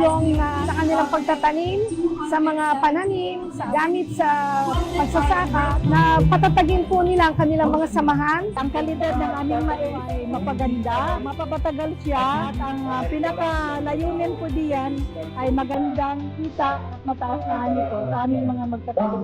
tulong na sa kanilang pagtatanim, sa mga pananim, gamit sa pagsasaka, na patatagin po nila ang kanilang mga samahan. Ang kalidad ng aming mais ay mapaganda, mapapatagal siya, at ang pinaka-layunin po diyan ay magandang kita at mataas na nito sa aming mga magtatanim.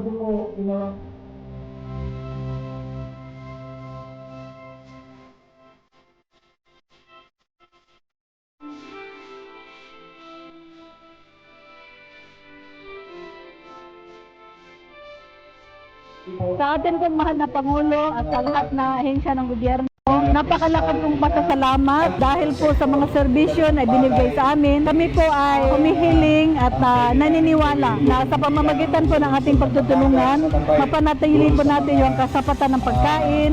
Sa atin pong mahal na Pangulo at sa lahat na ahensya ng gobyerno, napakalaki pong pasasalamat dahil po sa mga serbisyo na binigay sa amin. Kami po ay humihiling at naniniwala na sa pamamagitan po ng ating pagtutulungan, mapanatili po natin yung kasapatan ng pagkain,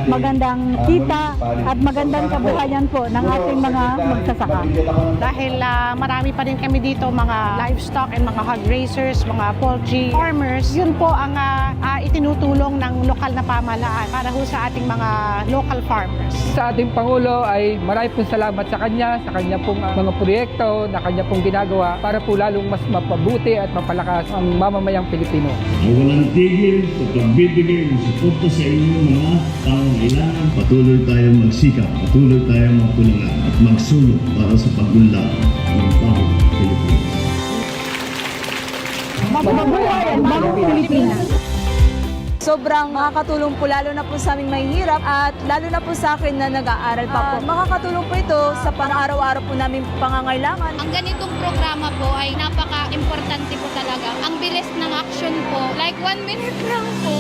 magandang kita at magandang kabuhayan po ng ating mga magsasaka. Dahil marami pa rin kami dito mga livestock and mga hog raisers, mga poultry farmers, yun po ang itinutulong ng lokal na pamahalaan para ho sa ating mga local farmers. Sa ating Pangulo ay marami pong salamat sa kanya pong mga proyekto na kanya pong ginagawa para po lalong mas mapabuti at mapalakas ang mamamayang Pilipino. Ay walang tigil sa pagbibigay ng suporta sa inyong mga pangangailangan. Patuloy tayong magsikap, patuloy tayong magtulungan at magsulong para sa pag-unlad ng bagong Pilipinas. Mabuhay ang bagong Pilipinas! Sobrang makakatulong po lalo na po sa aming mahihirap at lalo na po sa akin na nag-aaral pa po. Makakatulong po ito sa pang-araw-araw po namin pangangailangan. Ang ganitong programa po ay napaka-importante po talaga. Ang bilis ng action po, like 1 minute lang po.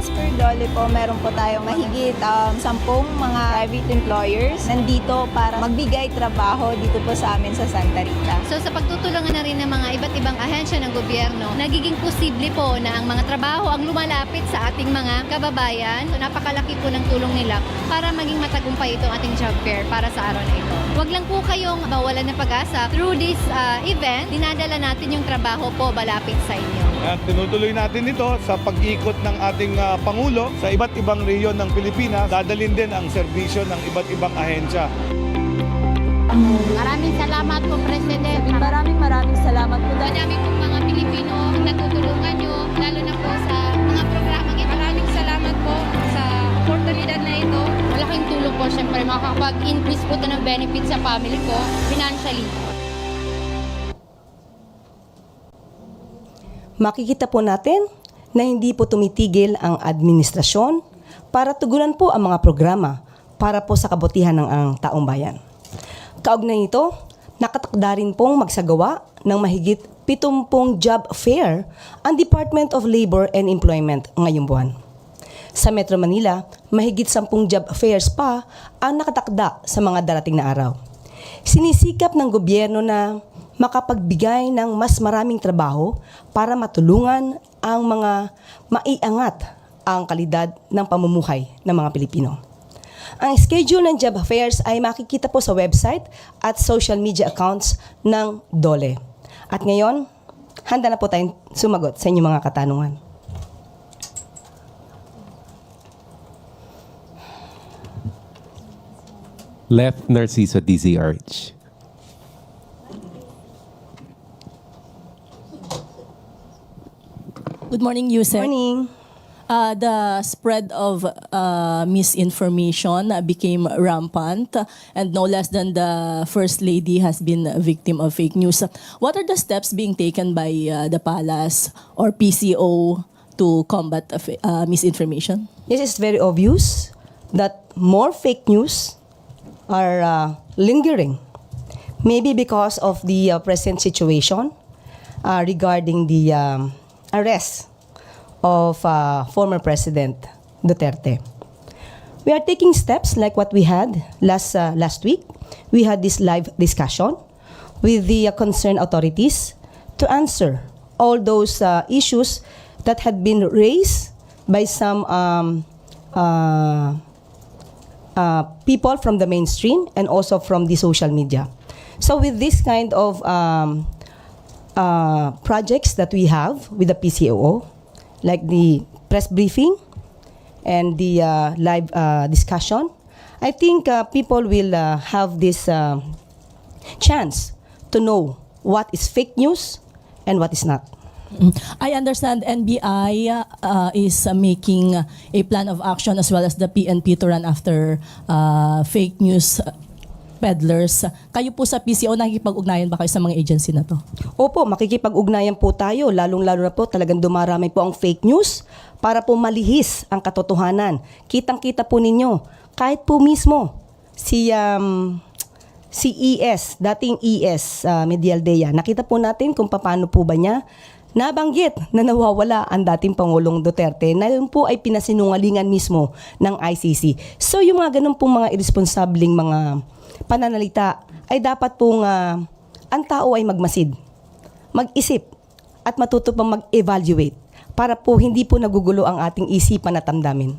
As per DOLE po, meron po tayong mahigit 10 mga private employers nandito para magbigay trabaho dito po sa amin sa Santa Rita. So sa pagtutulungan na rin ng mga iba't ibang ahensya ng gobyerno, nagiging posible po na ang mga trabaho ang lumalapit sa ating mga kababayan. So napakalaki po ng tulong nila para maging matagumpay itong ating job fair para sa araw na ito. Huwag lang po kayong mawalan ng pag-asa. Through this event, dinadala natin yung trabaho po malapit sa inyo. At tinutuloy natin ito sa pag-ikot ng ating Pangulo sa iba't ibang rehiyon ng Pilipinas. Dadalhin din ang serbisyo ng iba't ibang ahensya. Maraming salamat po, President. Maraming salamat po. Madami pong mga Pilipino ang natutulungan nyo, lalo na po sa mga programang ito. Maraming salamat po sa oportunidad na ito. Malaking tulong po, syempre, makakapag-increase po ito ng benefit sa family ko, financially. Makikita po natin na hindi po tumitigil ang administrasyon para tugunan po ang mga programa para po sa kabutihan ng ang taong bayan. Kaugnay nito, nakatakda rin pong magsagawa ng mahigit 70 job fair ang Department of Labor and Employment ngayong buwan. Sa Metro Manila, mahigit 10 job fairs pa ang nakatakda sa mga darating na araw. Sinisikap ng gobyerno na makapagbigay ng mas maraming trabaho para matulungan ang mga maiangat ang kalidad ng pamumuhay ng mga Pilipino. Ang schedule ng job fairs ay makikita po sa website at social media accounts ng DOLE. At ngayon, handa na po tayong sumagot sa inyong mga katanungan. Left Narciso DZRH. Good morning, Yusek. Morning. The spread of misinformation became rampant, and no less than the First Lady has been a victim of fake news. What are the steps being taken by the Palace or PCO to combat misinformation? Yes, it's very obvious that more fake news are lingering. Maybe because of the present situation regarding the arrest of former President Duterte. We are taking steps like what we had last week. We had this live discussion with the concerned authorities to answer all those issues that had been raised by some people from the mainstream and also from the social media. So with this kind of projects that we have with the PCOO, like the press briefing and the live discussion, I think people will have this chance to know what is fake news and what is not. I understand NBI is making a plan of action as well as the PNP to run after fake news peddlers. Kayo po sa PCO, nakikipag-ugnayan ba kayo sa mga agency na to? Opo, makikipag-ugnayan po tayo, lalong-lalo na po talagang dumarami po ang fake news para po malihis ang katotohanan. Kitang-kita po ninyo, kahit po mismo si ES, dating ES, Medialdea, nakita po natin kung paano po ba niya nabanggit na nawawala ang dating Pangulong Duterte na yun po ay pinasinungalingan mismo ng ICC. So yung mga ganun pong mga irresponsabling mga pananalita ay dapat pong ang tao ay magmasid, mag-isip at matuto pang mag-evaluate para po hindi po nagugulo ang ating isipan at damdamin.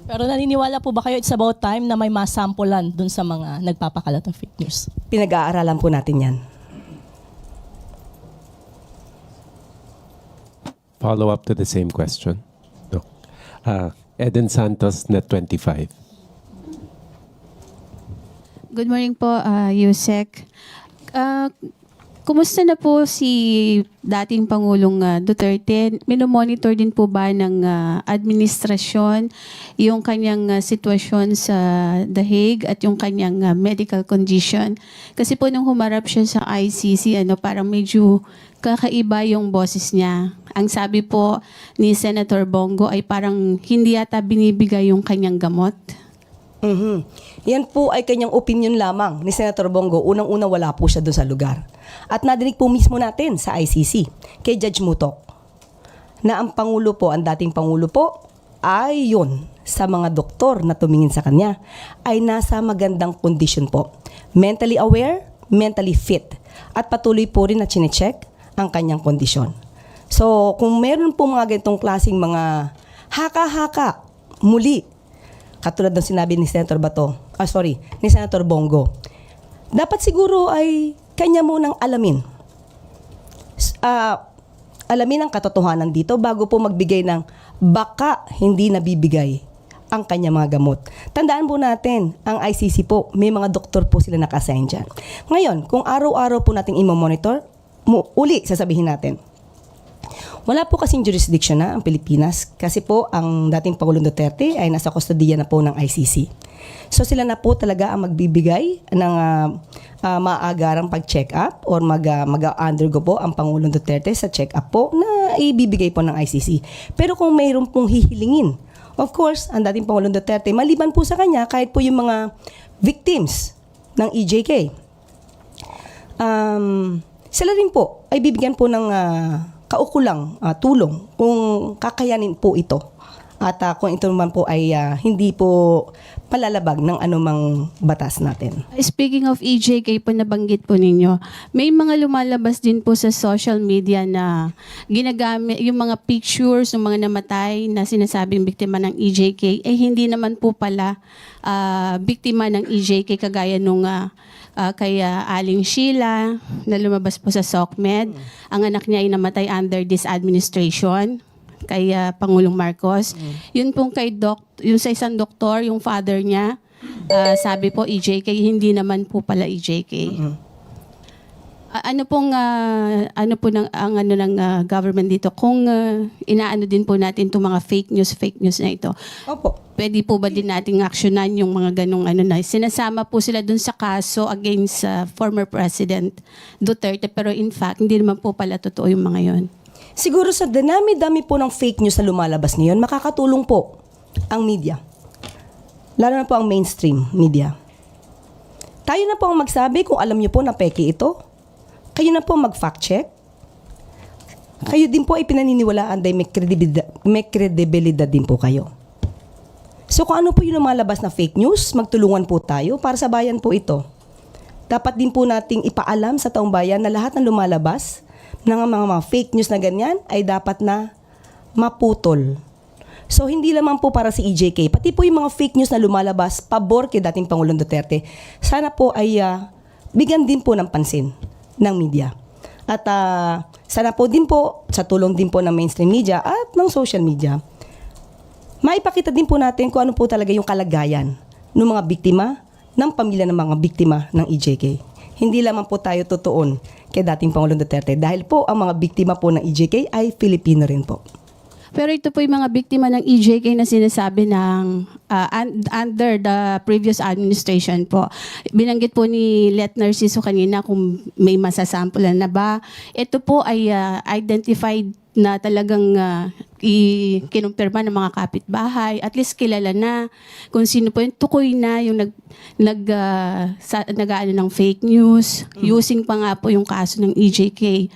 Pero naniniwala po ba kayo it's about time na may masampulan dun sa mga nagpapakalat ng fake news? Pinag-aaralan po natin yan. Follow up to the same question. No. Eden Santos, Net25. Good morning po, Yusek. Kumusta na po si dating Pangulong Duterte? Minomonitor din po ba ng administrasyon yung kanyang sitwasyon sa The Hague at yung kanyang medical condition? Kasi po nung humarap siya sa ICC, parang medyo kakaiba yung boses niya. Ang sabi po ni Senator Bongo ay parang hindi yata binibigay yung kanyang gamot. Yan po ay kanyang opinion lamang ni Senator Bongo. Unang-una wala po siya doon sa lugar. At nadinig po mismo natin sa ICC kay Judge Mutok na ang Pangulo po, ang dating Pangulo po, ay yun sa mga doktor na tumingin sa kanya ay nasa magandang kondisyon po. Mentally aware, mentally fit. At patuloy po rin na chinecheck ang kanyang kondisyon. So, kung meron po mga ganitong klaseng mga haka-haka, muli, katulad ng sinabi ni Senator ni Senator Bongo, dapat siguro ay kanya munang alamin. Alamin ang katotohanan dito bago po magbigay ng baka hindi nabibigay ang kanya mga gamot. Tandaan po natin, ang ICC po, may mga doktor po sila naka-assign dyan. Ngayon, kung araw-araw po natin i-monitor, uli sasabihin natin, wala po kasing jurisdiction na ang Pilipinas kasi po ang dating Pangulong Duterte ay nasa kustodiya na po ng ICC. So sila na po talaga ang magbibigay ng maagarang pag-check up or mag-undergo po ang Pangulong Duterte sa check up po na ibibigay po ng ICC. Pero kung mayroon pong hihilingin, of course, ang dating Pangulong Duterte, maliban po sa kanya, kahit po yung mga victims ng EJK, sila rin po ay bibigyan po ng kaukulang tulong kung kakayanin po ito. At kung ito naman po ay hindi po palalabag ng anumang batas natin. Speaking of EJK po, nabanggit po ninyo, may mga lumalabas din po sa social media na ginagamit yung mga pictures ng mga namatay na sinasabing biktima ng EJK, hindi naman po pala biktima ng EJK kagaya nung kay Aling Sheila na lumabas po sa SOCMED. Ang anak niya ay namatay under this administration kay Pangulong Marcos. Yun pong yung sa isang doktor, yung father niya, sabi po EJK, hindi naman po pala EJK. Ano po ng government dito kung inaano din po natin itong mga fake news na ito? Opo. Pwede po ba din nating aksyonan yung mga ganong na sinasama po sila dun sa kaso against former President Duterte pero in fact hindi naman po pala totoo yung mga yon. Siguro sa dami-dami po ng fake news na lumalabas ngayon, makakatulong po ang media. Lalo na po ang mainstream media. Tayo na po ang magsabi kung alam niyo po na peke ito. Kayo na po mag-fact check. Kayo din po ay pinaniniwalaan dahil may kredibilidad din po kayo. So kung ano po yung lumalabas na fake news, magtulungan po tayo para sa bayan po ito. Dapat din po nating ipaalam sa taong bayan na lahat ng lumalabas ng mga fake news na ganyan ay dapat na maputol. So hindi lamang po para si EJK, pati po yung mga fake news na lumalabas pabor kay dating Pangulong Duterte, sana po ay bigyan din po ng pansin ng media. At sana po din po, sa tulong din po ng mainstream media at ng social media, maipakita din po natin kung ano po talaga yung kalagayan ng mga biktima, ng pamilya ng mga biktima ng EJK. hindi lamang po tayo tutuon kay dating Pangulong Duterte dahil po ang mga biktima po ng EJK ay Filipino rin po. Pero ito po yung mga biktima ng EJK na sinasabi ng under the previous administration po. Binanggit po ni Let Narciso kanina kung may masasampulan na ba. Ito po ay identified na talagang kinumpirma ng mga kapitbahay. At least kilala na kung sino po yung tukoy na yung nag-ano ng fake news. Using pa nga po yung kaso ng EJK.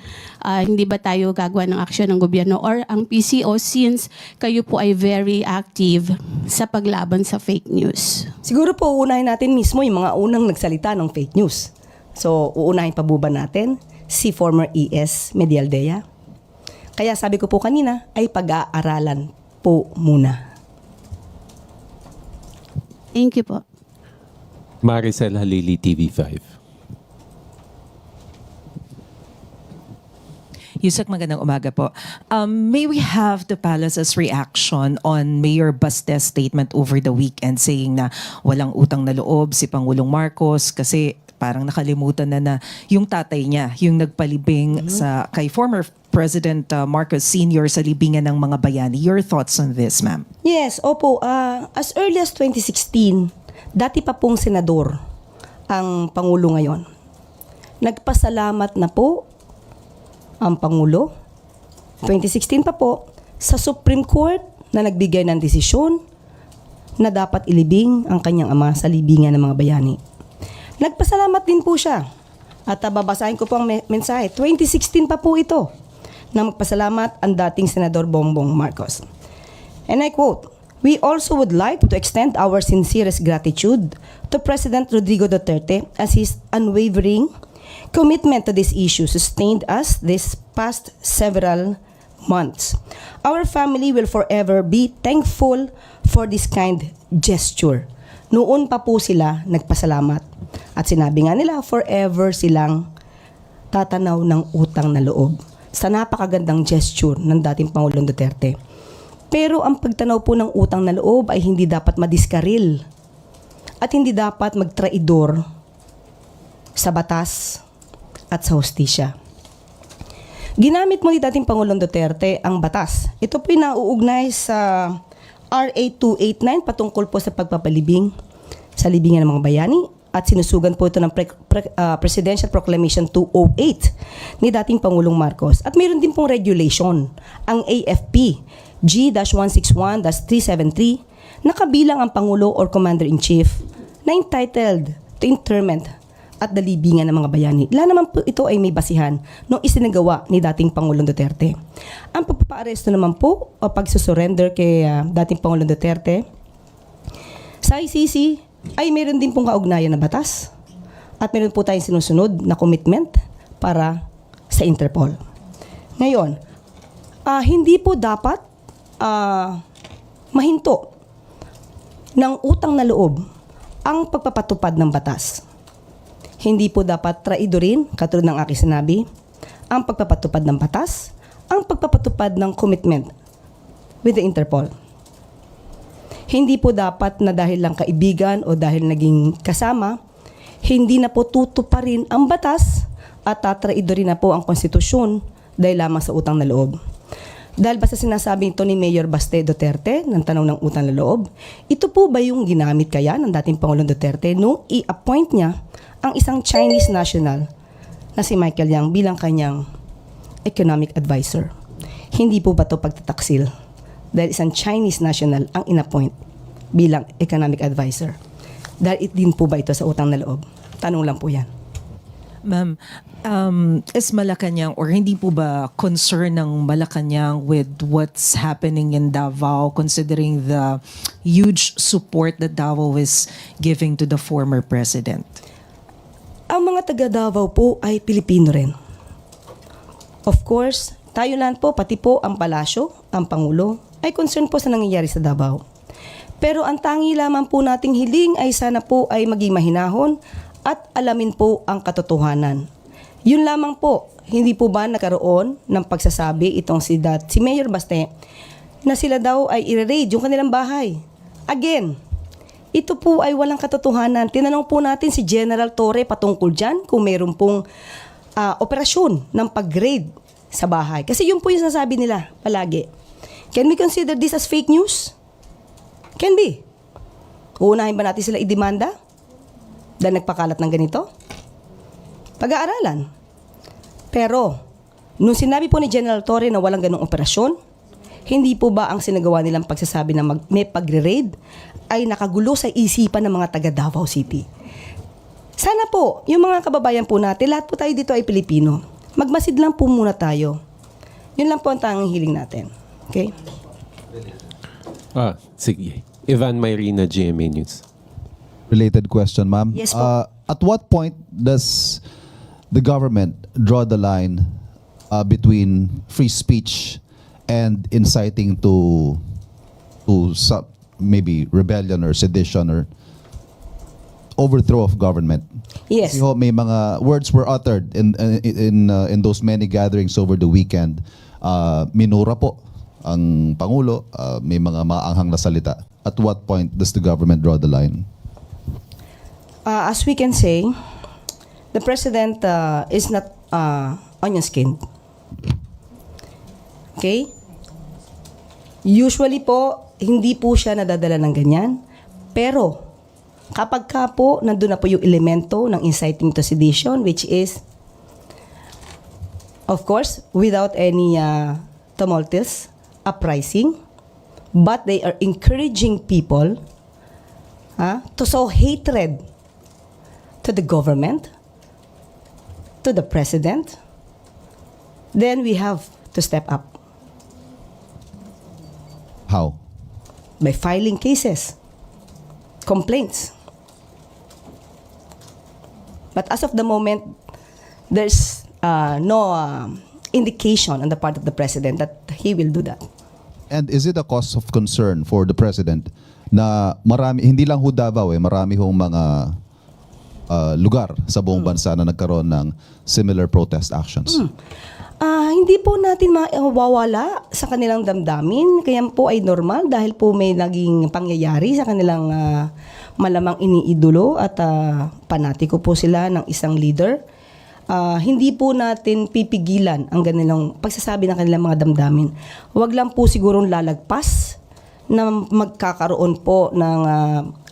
Hindi ba tayo gagawa ng aksyon ng gobyerno or ang PCO since kayo po ay very active sa paglaban sa fake news? Siguro po uunahin natin mismo yung mga unang nagsalita ng fake news. So uunahin pa ba natin si former ES Medialdea? Kaya sabi ko po kanina ay pag-aaralan po muna. Thank you po. Maricel Halili, TV5. Yusek, magandang umaga po. May we have the Palace's reaction on Mayor Baste's statement over the weekend saying na walang utang na loob si Pangulong Marcos kasi parang nakalimutan na yung tatay niya, yung nagpalibing kay former President Marcos Sr. sa libingan ng mga bayani. Your thoughts on this, ma'am? Yes, opo. As early as 2016, dati pa pong senador ang Pangulo ngayon. Nagpasalamat na po ang Pangulo, 2016 pa po, sa Supreme Court na nagbigay ng desisyon na dapat ilibing ang kanyang ama sa libingan ng mga bayani. Nagpasalamat din po siya. At babasahin ko po ang mensahe. 2016 pa po ito na magpasalamat ang dating Senador Bongbong Marcos. And I quote, "We also would like to extend our sincerest gratitude to President Rodrigo Duterte as his unwavering commitment to this issue sustained us this past several months. Our family will forever be thankful for this kind gesture." Noon pa po sila nagpasalamat. At sinabi nga nila, forever silang tatanaw ng utang na loob sa napakagandang gesture ng dating Pangulong Duterte. Pero ang pagtanaw po ng utang na loob ay hindi dapat madiskaril at hindi dapat magtraidor sa batas at sa hustisya. Ginamit mo ni dating Pangulong Duterte ang batas. Ito po nauugnay sa RA 289 patungkol po sa pagpapalibing sa libingan ng mga bayani at sinusugan po ito ng Presidential Proclamation 208 ni dating Pangulong Marcos. At mayroon din pong regulation, ang AFP G-161-373 na kabilang ang Pangulo or Commander-in-Chief na entitled to interment at the libingan ng mga bayani. Lahat naman po ito ay may basihan nung isinagawa ni dating Pangulong Duterte. Ang pagpapaaresto naman po o pagsusurrender kay dating Pangulong Duterte sa ICC ay meron din pong kaugnayan na batas at meron po tayong sinusunod na commitment para sa Interpol. Ngayon, hindi po dapat mahinto ng utang na loob ang pagpapatupad ng batas. Hindi po dapat traidorin, katulad ng aking sinabi, ang pagpapatupad ng batas, ang pagpapatupad ng commitment with the Interpol. Hindi po dapat na dahil lang kaibigan o dahil naging kasama, hindi na po tutuparin ang batas at tatraidorin na po ang konstitusyon dahil lamang sa utang na loob. Dahil basta sinasabi ito ni Mayor Baste Duterte ng tanaw ng utang na loob, ito po ba yung ginamit kaya ng dating Pangulong Duterte nung i-appoint niya ang isang Chinese national na si Michael Yang bilang kanyang economic advisor? Hindi po ba ito pagtataksil? Dahil isang Chinese national ang in-appoint bilang economic advisor. Dahil din po ba ito sa utang na loob? Tanong lang po yan. Ma'am, is Malacanang or hindi po ba concern ng Malacanang with what's happening in Davao considering the huge support that Davao is giving to the former president? Ang mga taga Davao po ay Pilipino rin. Of course, tayo lang po, pati po ang palasyo, ang Pangulo, ay concern po sa nangyayari sa Davao. Pero ang tangi lamang po nating hiling ay sana po ay maging mahinahon at alamin po ang katotohanan. Yun lamang po, hindi po ba nagkaroon ng pagsasabi itong si Mayor Baste na sila daw ay i-raid yung kanilang bahay. Again, ito po ay walang katotohanan. Tinanong po natin si General Torre patungkol dyan kung mayroon pong operasyon ng pag-raid sa bahay. Kasi yun po yung sinasabi nila palagi. Can we consider this as fake news? Can be. Uunahin ba natin sila idemanda dahil nagpakalat ng ganito? Pag-aaralan. Pero, nung sinabi po ni General Torre na walang ganong operasyon, hindi po ba ang sinagawa nilang pagsasabi na may pagre-raid ay nakagulo sa isipan ng mga taga Davao City? Sana po, yung mga kababayan po natin, lahat po tayo dito ay Pilipino. Magmasid lang po muna tayo. Yun lang po ang tanging hiling natin. Okay? Sige. Ivan Mayrina, GMA News. Related question, ma'am. Yes po. At what point does the government draw the line between free speech and inciting to maybe rebellion or sedition or overthrow of government? Yes. Kasi ho, may mga words were uttered in those many gatherings over the weekend. Minura po ang Pangulo, may mga maanghang na salita. At what point does the government draw the line? As we can say, the President is not onion-skinned. Okay? Usually po, hindi po siya nadadala ng ganyan. Pero, kapag ka po, nandun na po yung elemento ng inciting to sedition, which is, of course, without any tumultuous uprising, but they are encouraging people to sow hatred to the government, to the president, then we have to step up. How? By filing cases, complaints. But as of the moment, there's no indication on the part of the president that he will do that. And is it a cause of concern for the president na marami, hindi lang ho Davao marami hong mga lugar sa buong bansa na nagkaroon ng similar protest actions? Hindi po natin mawawala sa kanilang damdamin. Kaya po ay normal dahil po may naging pangyayari sa kanilang malamang iniidolo at panatiko po sila ng isang leader. Hindi po natin pipigilan ang kanilang pagsasabi ng kanilang mga damdamin. Huwag lang po sigurong lalagpas na magkakaroon po ng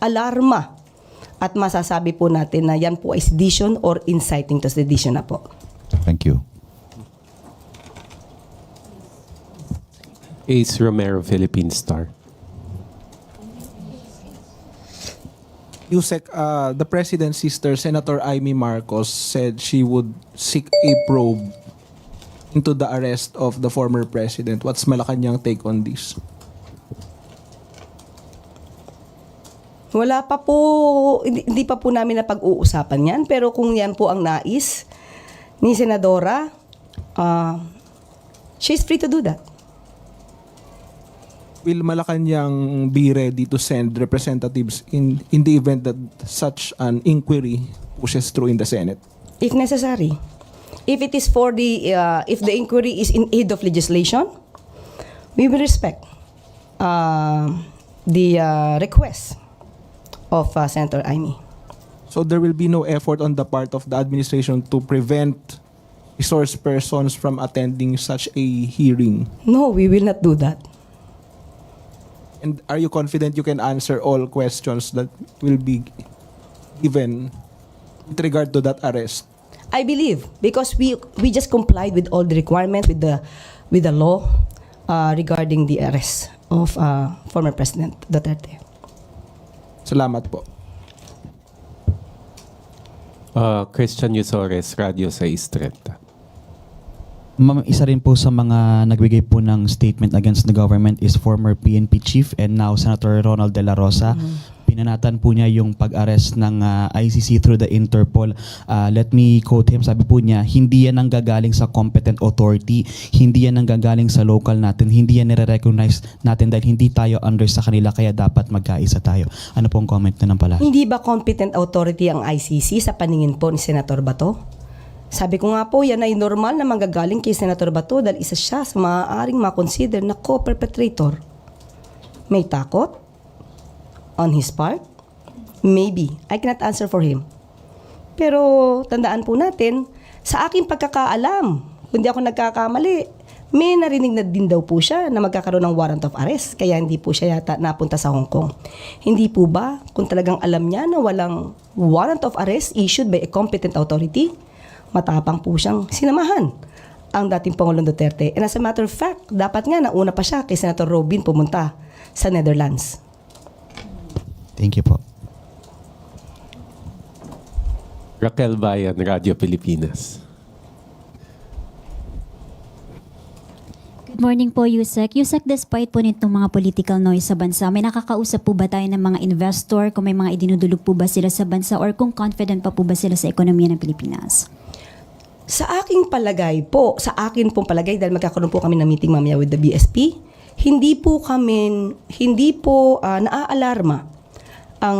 alarma at masasabi po natin na yan po ay sedition or inciting to sedition na po. Thank you. Ace Romero, Philippine Star. Yusek, the president's sister, Senator Amy Marcos, said she would seek a probe into the arrest of the former president. What's Malacanang take on this? Wala pa po, hindi pa po namin na pag-uusapan yan. Pero kung yan po ang nais ni Senadora, she's free to do that. Will Malacanang be ready to send representatives in the event that such an inquiry pushes through in the Senate? If necessary. If it is for if the inquiry is in aid of legislation, we will respect the request of Senator Amy. So there will be no effort on the part of the administration to prevent resource persons from attending such a hearing? No, we will not do that. And are you confident you can answer all questions that will be given with regard to that arrest? I believe because we just complied with all the requirements with the law regarding the arrest of former President Duterte. Salamat po. Christian Yusores, Radio 630. Ma'am, isa rin po sa mga nagbigay po ng statement against the government is former PNP chief and now Senator Ronald De La Rosa. Pinanatan po niya yung pag-arrest ng ICC through the Interpol. Let me quote him. Sabi po niya, hindi yan ang gagaling sa competent authority, hindi yan ang gagaling sa local natin, hindi yan nire-recognize natin dahil hindi tayo under sa kanila kaya dapat magkaisa tayo. Ano pong comment na ng pala? Hindi ba competent authority ang ICC sa paningin po ni Senator Bato? Sabi ko nga po, yan ay normal na manggagaling kay Senator Bato dahil isa siya sa maaaring makonsider na co-perpetrator. May takot on his part Maybe. I cannot answer for him. Pero tandaan po natin, sa aking pagkakaalam, kung di ako nagkakamali, may narinig na din daw po siya na magkakaroon ng warrant of arrest, kaya hindi po siya yata napunta sa Hong Kong. Hindi po ba, kung talagang alam niya na walang warrant of arrest issued by a competent authority, matapang po siyang sinamahan ang dating Pangulong Duterte. And as a matter of fact, dapat nga nauna pa siya kay Senator Robin pumunta sa Netherlands. Thank you po. Raquel Bayan, Radio Pilipinas. Good morning po, Yusek. Yusek, despite po nitong mga political noise sa bansa, may nakakausap po ba tayo ng mga investor, kung may mga idinudulog po ba sila sa bansa, or kung confident pa po ba sila sa ekonomiya ng Pilipinas? Sa aking palagay po, sa akin pong palagay, dahil magkakaroon po kami ng meeting mamaya with the BSP, hindi po naaalarma ang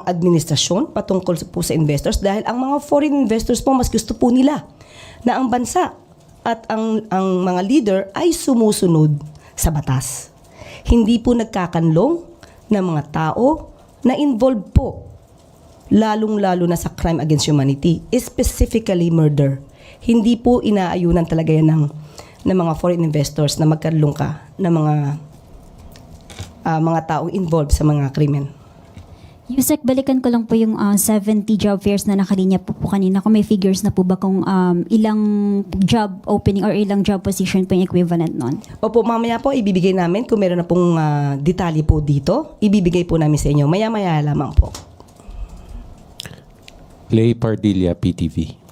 administrasyon patungkol po sa investors, dahil ang mga foreign investors po mas gusto po nila na ang bansa at ang mga leader ay sumusunod sa batas. Hindi po nagkakanlong ng mga tao na involved po, lalong-lalo na sa crime against humanity, specifically murder. Hindi po inaayunan talaga yan ng mga foreign investors na magkanlong ka ng mga taong involved sa mga krimen. Yusek, balikan ko lang po yung 70 job fairs na nakalinya po kanina. Kung may figures na po ba kung ilang job opening or ilang job position po yung equivalent nun? Opo, mamaya po ibibigay namin kung meron na pong detalye po dito. Ibibigay po namin sa inyo. Maya-maya lamang po. Lay Pardilla, PTV.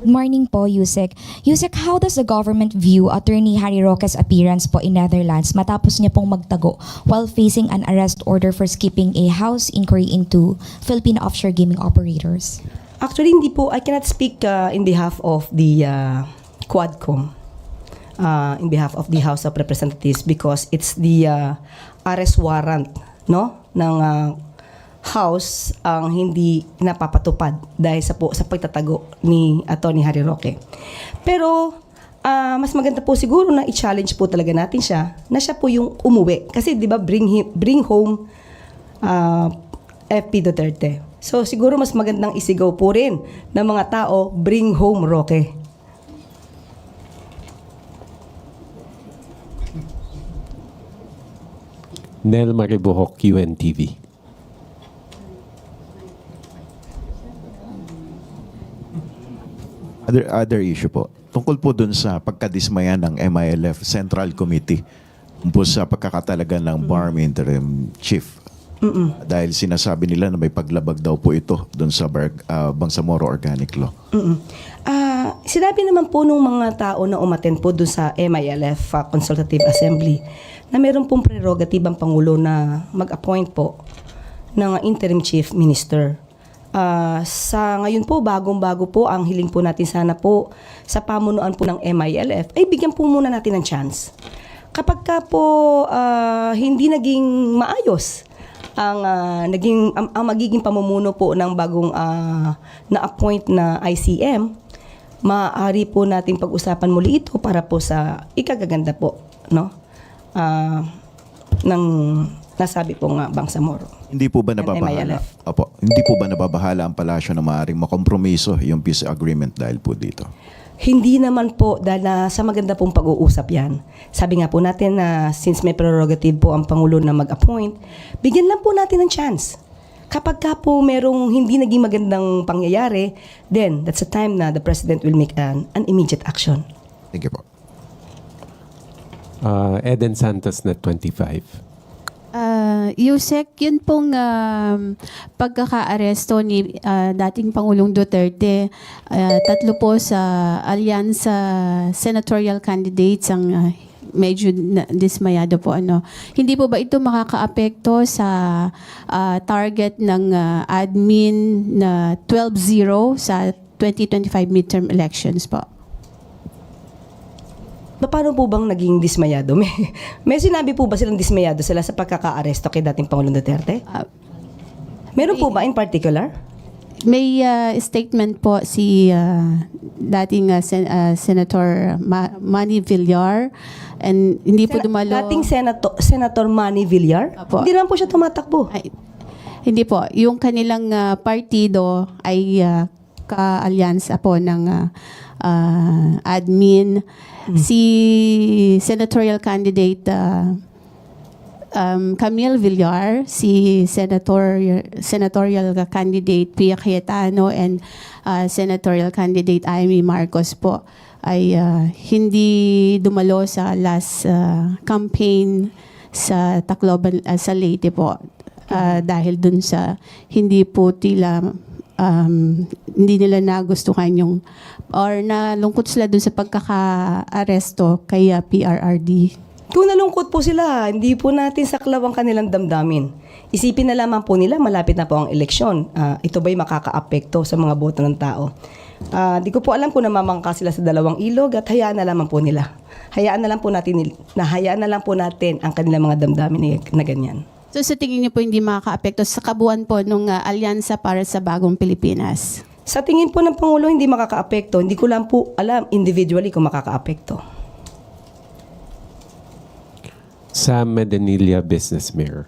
Good morning po, Yusek. Yusek, how does the government view Attorney Harry Roque's appearance po in Netherlands matapos niya pong magtago while facing an arrest order for skipping a House inquiry into Philippine offshore gaming operators? Actually, hindi po. I cannot speak in behalf of the Quadcom, in behalf of the House of Representatives, because it's the arrest warrant, no, ng House ang hindi napapatupad dahil sa pagtatago ni Atty. Harry Roque. Pero mas maganda po siguro na i-challenge po talaga natin siya na siya po yung umuwi. Kasi di ba bring home FP Duterte. So siguro mas magandang isigaw po rin ng mga tao, bring home Roque. Nel Maribojoc, UNTV. Other issue po. Tungkol po dun sa pagkadismaya ng MILF Central Committee po sa pagkakatalaga ng BARM Interim Chief. Dahil sinasabi nila na may paglabag daw po ito dun sa Bangsamoro Organic Law. Sinabi naman po nung mga tao na umattend po dun sa MILF Consultative Assembly na meron pong prerogative ang Pangulo na mag-appoint po ng Interim Chief Minister. Sa ngayon po, bagong-bago po, ang hiling po natin sana po sa pamunuan po ng MILF, ay bigyan po muna natin ng chance. Kapag ka po hindi naging maayos ang magiging pamumuno po ng bagong na-appoint na ICM, maaari po natin pag-usapan muli ito para po sa ikagaganda po, no? Ng nasabi po nga Bangsamoro. Hindi po ba nababahala? Opo, hindi po ba nababahala ang palasyo na maaaring makompromiso yung peace agreement dahil po dito? Hindi naman po, dahil sa maganda pong pag-uusap yan. Sabi nga po natin na since may prerogative po ang Pangulo na mag-appoint, bigyan lang po natin ng chance. Kapag ka po merong hindi naging magandang pangyayari, then that's the time na the President will make an immediate action. Thank you po. Eden Santos, Net 25. Yusek, yun pong pagkaka-aresto ni dating Pangulong Duterte, tatlo po sa alyansa senatorial candidates ang medyo dismayado po. Hindi po ba ito makakaapekto sa target ng admin na 12-0 sa 2025 midterm elections po? Paano po bang naging dismayado? May sinabi po ba silang dismayado sila sa pagkaka-aresto kay dating Pangulong Duterte? Meron po ba in particular? May statement po si dating Senator Manny Villar, and hindi po dumalo. Dating Senator Manny Villar? Apo. Hindi naman po siya tumatakbo. Hindi po. Yung kanilang partido ay ka-alyansa po ng admin. Si senatorial candidate Camille Villar, si senatorial candidate Pia Cayetano, and senatorial candidate Amy Marcos po ay hindi dumalo sa last campaign sa Tacloban, sa Leyte po, dahil dun sa hindi po tila hindi nila nagustuhan yung or nalungkot sila dun sa pagkaka-aresto kay PRRD. Kung nalungkot po sila, hindi po natin saklaw ang kanilang damdamin. Isipin na lamang po nila, malapit na po ang eleksyon. Ito ba'y makaka-apekto sa mga boto ng tao? Di ko po alam kung namamangka sila sa dalawang ilog at hayaan na lamang po nila. Hayaan na lang po natin ang kanilang mga damdamin na ganyan. So sa tingin niyo po hindi makaka-apekto sa kabuuan po ng alyansa para sa bagong Pilipinas? Sa tingin po ng Pangulo, hindi makaka-apekto. Hindi ko lang po alam individually kung makaka-apekto. Sam Medinilla, Business Mirror.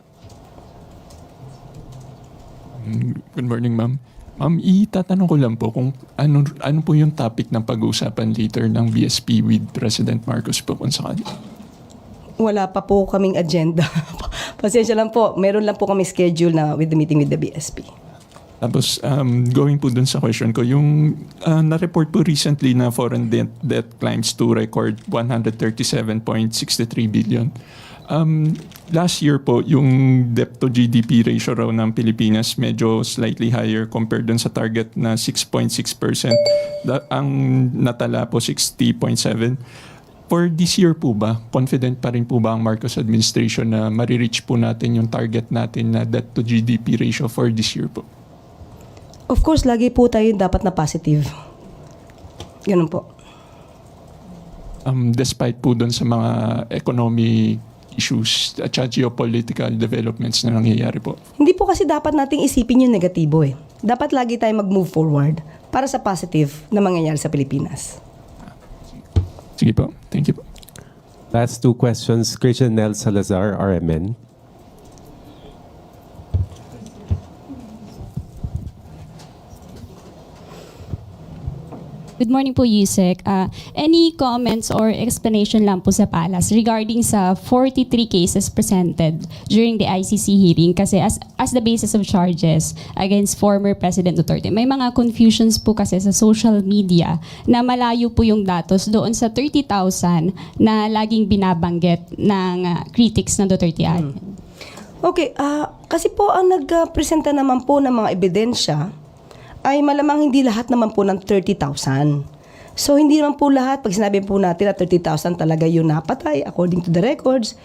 Good morning, ma'am. Ma'am, itatanong ko lang po kung ano po yung topic ng pag-uusapan later ng BSP with President Marcos po kung sakali. Wala pa po kaming agenda. Pasensya lang po. Meron lang po kami schedule na with the meeting with the BSP. Tapos, going po dun sa question ko, yung na-report po recently na foreign debt climbs to record 137.63 billion. Last year po, yung debt to GDP ratio raw ng Pilipinas medyo slightly higher compared dun sa target na 6.6%. Ang natala po 60.7%. For this year po ba, confident pa rin po ba ang Marcos administration na marireach po natin yung target natin na debt to GDP ratio for this year po? Of course, lagi po tayo dapat na positive. Ganun po. Despite po dun sa mga economic issues at geopolitical developments na nangyayari po. Hindi po kasi dapat nating isipin yung negatibo eh. Dapat lagi tayo mag-move forward para sa positive na mangyayari sa Pilipinas. Sige po. Thank you po. Last two questions. Christian Nel Salazar, RMN. Good morning po, Yusek. Any comments or explanation lang po sa Palace regarding sa 43 cases presented during the ICC hearing? Kasi as the basis of charges against former President Duterte, may mga confusions po kasi sa social media na malayo po yung datos doon sa 30,000 na laging binabanggit ng critics ng Duterte. Okay, kasi po ang nagpresenta naman po ng mga ebidensya ay malamang hindi lahat naman po ng 30,000. So hindi naman po lahat, pag sinabi po natin na 30,000 talaga yung napatay according to the records,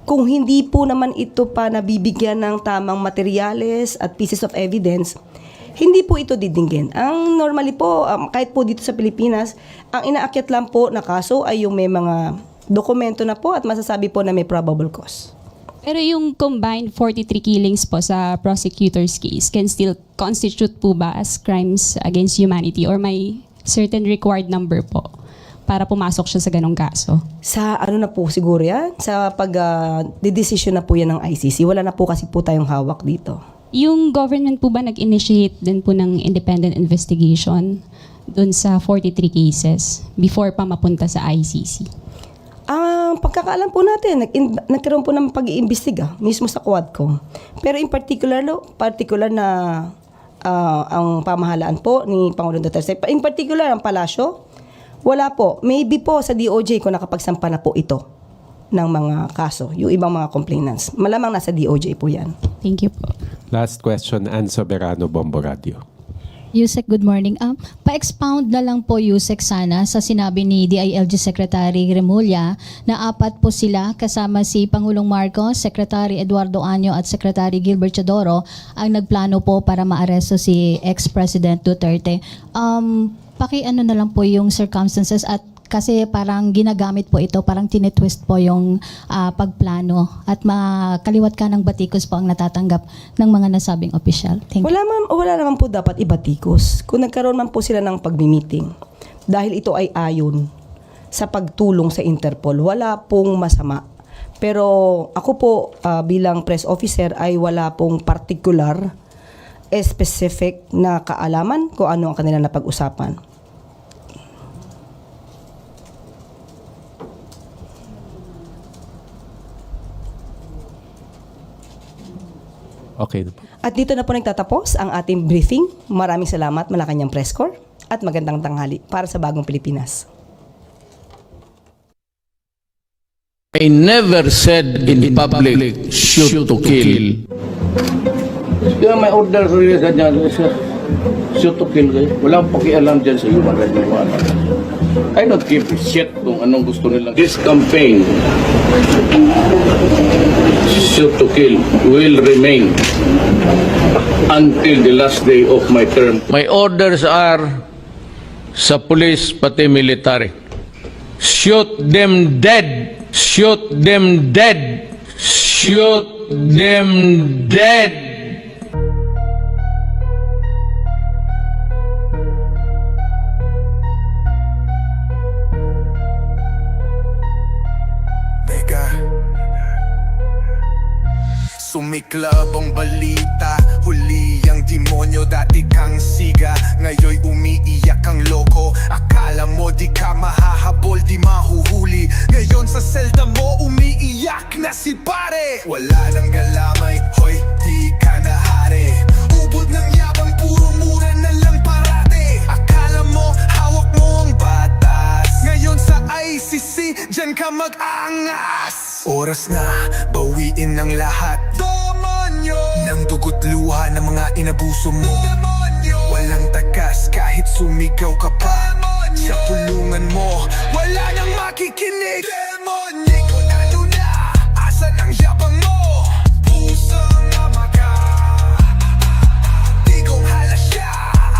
kung hindi po naman ito pa nabibigyan ng tamang materyales at pieces of evidence, hindi po ito didinggin. Ang normally po, kahit po dito sa Pilipinas, ang inaakyat lang po na kaso ay yung may mga dokumento na po at masasabi po na may probable cause. Pero yung combined 43 killings po sa prosecutor's case can still constitute po ba as crimes against humanity or may certain required number po para pumasok siya sa ganong kaso? Sa ano na po siguro yan? Sa pag-decision na po yan ng ICC. Wala na po kasi po tayong hawak dito. Yung government po ba nag-initiate din po ng independent investigation dun sa 43 cases before pa mapunta sa ICC? Ang pagkakaalam po natin, nagkaroon po ng pag-iimbestiga mismo sa Quadcom. Pero in particular na ang pamahalaan po ni Pangulong Duterte, in particular ang palasyo, wala po. Maybe po sa DOJ kung nakapagsampa na po ito ng mga kaso, yung ibang mga complainants. Malamang nasa DOJ po yan. Thank you po. Last question, Ann Soberano, Bombo Radio. Yusek, good morning. Pa-expound na lang po, Yusek, sana sa sinabi ni DILG Secretary Remulla na apat po sila kasama si Pangulong Marcos, Secretary Eduardo Año at Secretary Gilbert Chodoro ang nagplano po para maaresto si ex-President Duterte. Paki-ano na lang po yung circumstances at kasi parang ginagamit po ito, parang tinitwist po yung pagplano at makaliwat ka ng batikos po ang natatanggap ng mga nasabing opisyal. Thank you. Wala naman po dapat ibatikos. Kung nagkaroon man po sila ng pagmi-meeting, dahil ito ay ayon sa pagtulong sa Interpol, wala pong masama. Pero ako po bilang press officer ay wala pong particular, specific na kaalaman kung ano ang kanilang napag-usapan. Okay. At dito na po nagtatapos ang ating briefing. Maraming salamat, Malacanang Press Corps, at magandang tanghali para sa Bagong Pilipinas. I never said in public, shoot to kill. Kaya may order rin ganyan, shoot to kill kayo. Walang pakialam dyan sa human rights. I don't give a shit kung anong gusto nila. This campaign, shoot to kill, will remain until the last day of my term. My orders are sa police pati military. Shoot them dead. Shoot them dead. Shoot them dead. Sumiklab ang balita, huli ang demonyo, dati kang siga, ngayon umiiyak ang loko. Akala mo di ka mahahabol, di mahuhuli, ngayon sa selda mo umiiyak na si pare. Wala nang galamay, hoy di ka na hari, ubod ng yabang, puro mura na lang parate. Akala mo hawak mo ang batas, ngayon sa ICC dyan ka mag-angas. Oras na, bawiin ng lahat. Demonyo! Nang dugot luha ng mga inabuso mo. Demonyo! Walang takas kahit sumigaw ka pa. Demonyo! Sa pulungan mo, wala nang makikinig. Demonyo! Di ko ano na, asan ang yabang mo? Pusang ama ka. Di ko hala siya,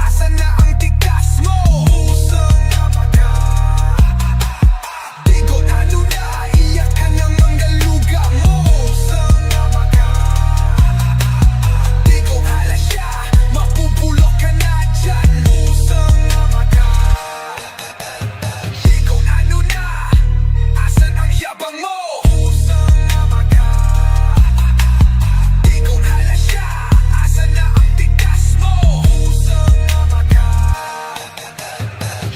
asan na ang tigas mo? Pusang ama ka. Di ko ano na, iyak ka ng manggaluga mo. Pusang ama ka. Di ko hala siya, mapupulok ka na dyan. Pusang ama ka. Di ko ano na, asan ang yabang mo? Pusang ama ka. Di ko hala siya, asan na ang tigas mo? Pusang ama ka.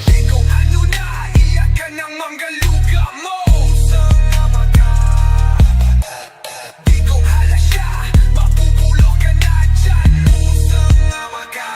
Di ko ano na, iyak ka ng manggaluga mo. Pusang ama ka. Di ko hala siya, mapupulok ka na dyan. Pusang ama ka.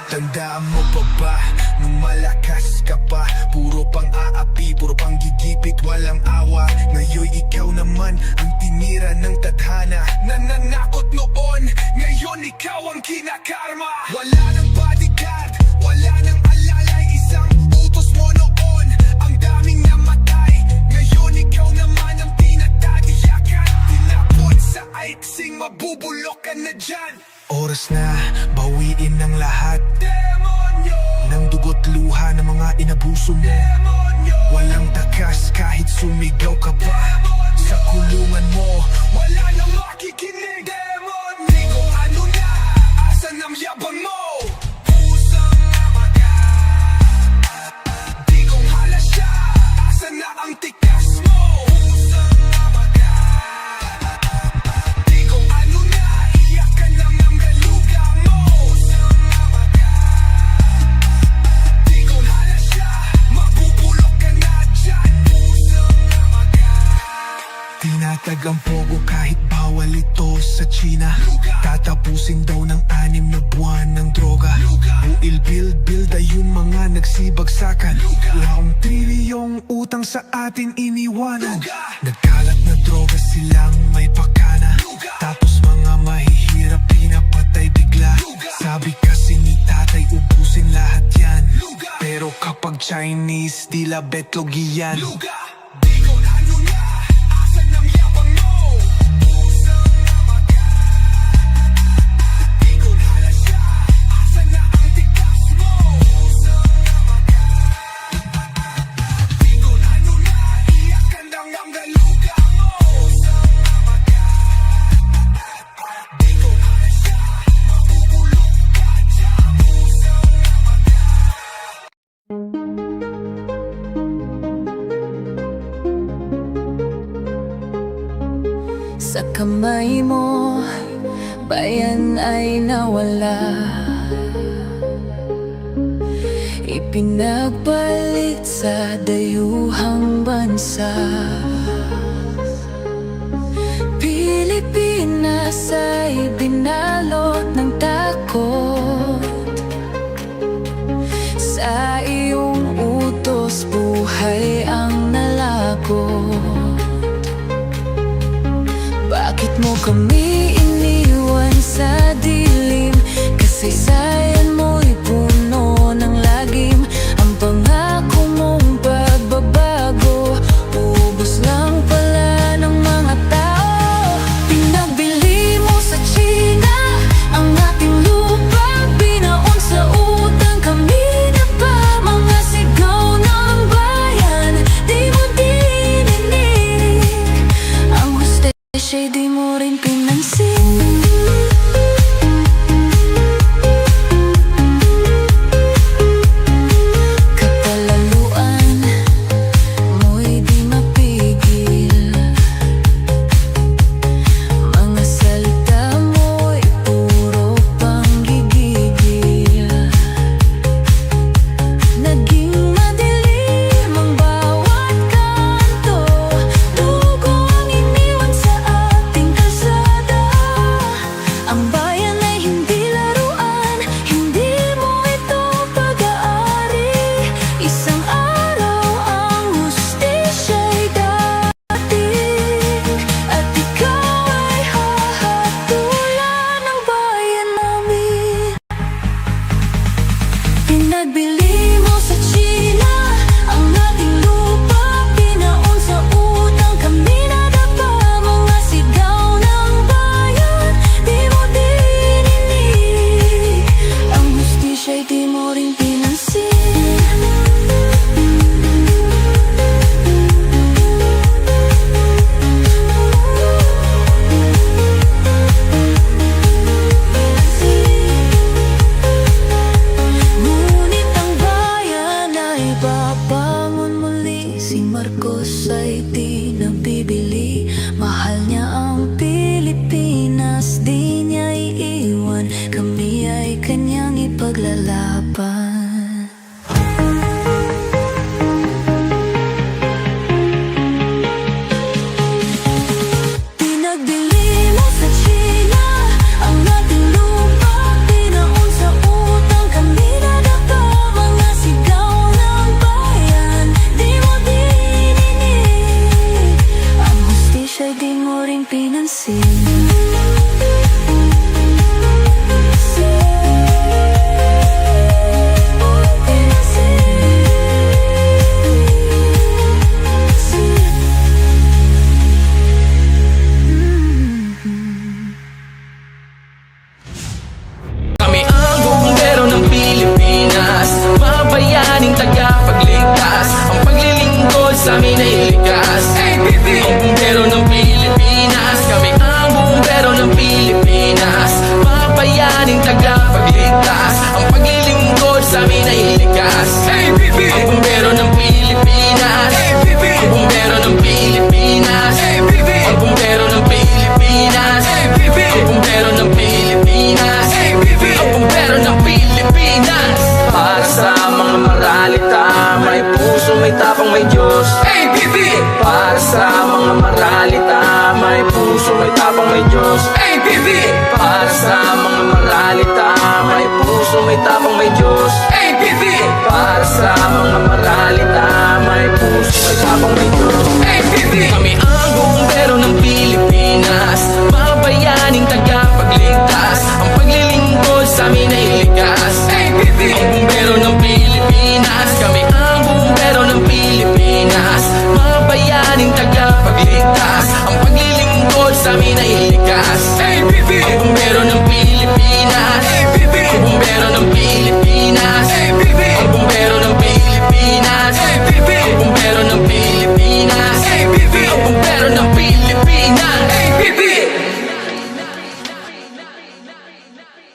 Tandaan mo pa ba, nung malakas ka pa, puro pang aapi, puro pang gigipit, walang awa. Ngayon ikaw naman ang tinira ng tadhana. Nananakot noon, ngayon ikaw ang kinakarma. Wala nang bodyguard, wala nang alalay, isang utos mo noon, ang daming namatay. Ngayon ikaw naman ang tinatadiyakan, tinapon sa aiksing, mabubulok ka na dyan. Oras na, bawiin ng lahat. Demonyo! Nang dugot luha ng mga inabuso mo. Demonyo! Walang takas kahit sumigaw ka pa. Demonyo! Sa kulungan mo, wala nang makikinig. Demonyo! Di ko ano na, asan ang yabang mo? Pusang ama ka. Di ko hala siya, asan na ang tikas mo? Pusang ama ka. Di ko ano na, iyak ka ng manggaluga mo. Pusang ama ka. Di ko hala siya, mabubulok ka na dyan. Pusang ama ka. Tinatag ang pogo kahit bawal ito sa China. Tatapusin daw ng 6 na buwan ng droga. Buil build ay yung mga nagsibagsakan. Laong trilyong utang sa atin iniwanan. Nagkalat na droga silang may pakana. Tapos mga mahihirap pinapatay bigla. Sabi kasi ni tatay ubusin lahat yan. Pero kapag Chinese dila betlog iyan. Di ko ano na, asan ang yabang mo? Pusang ama ka. Di ko hala siya, asan na ang tigas mo? Pusang ama ka. Sa kamay mo, bayan ay nawala. Ipinagpalit sa dayuhang bansa. Pilipinas ay binalot ng takot. Sa iyong utos, buhay ang nalagot. Bakit mo kami iniwan sa dilim? Kasaysayan mo'y puno ng lagim. Ang pangako mong pagbabago, ubos lang pala ng mga tao. Pinagbili mo sa China ang ating lupa, binaon sa utang kami na pa. Mga sigaw ng bayan, di mo dininig. Ang hustisya di mo rin pinansin. Kapalaluan mo'y di mapigil. Mga salita mo'y puro panggigigil. Naging madilim ang bawat kanto. Dugo ang iniwan sa ating kalsada. Ang bayan ay hindi laruan, hindi mo ito pag-aari. Isang araw ang hustisya'y darating, at ikaw ay hahatulan ng bayan namin. Pinagbili mo sa China ang ating lupa, binaon sa utang kami nadapa. Mga sigaw ng bayan, di mo dininig. Ang hustisya'y di mo rin pinansin. Ngunit ang bayan ay babangon muli. Si Marcos ay di nabibili. Mahal niya ang Pilipinas, di niya iiwan. Kami ay kanyang ipaglalaban. Pinagbili mo sa China ang ating lupa, binaon sa utang kami nadapa. Mga sigaw ng bayan, di mo dininig. Ang hustisya'y di mo rin pinansin. Kami ang bumbero ng Pilipinas, mga bayaning tagapagligtas. Ang paglilingkod sa amin ay likas. Ang bumbero ng Pilipinas, kami ang bumbero ng Pilipinas, mga bayaning tagapagligtas. Ang paglilingkod sa amin ay likas. Ang bumbero ng Pilipinas, ang bumbero ng Pilipinas, ang bumbero ng Pilipinas, ang bumbero ng Pilipinas, ang bumbero ng Pilipinas. Para sa mga maralita, may puso, may tapang, may Diyos. Para sa mga maralita, may puso, may tapang, may Diyos. Para sa mga maralita, may puso, may tapang, may Diyos. Para sa mga maralita, may puso, may tapang, may Diyos. Kami ang bumbero ng Pilipinas,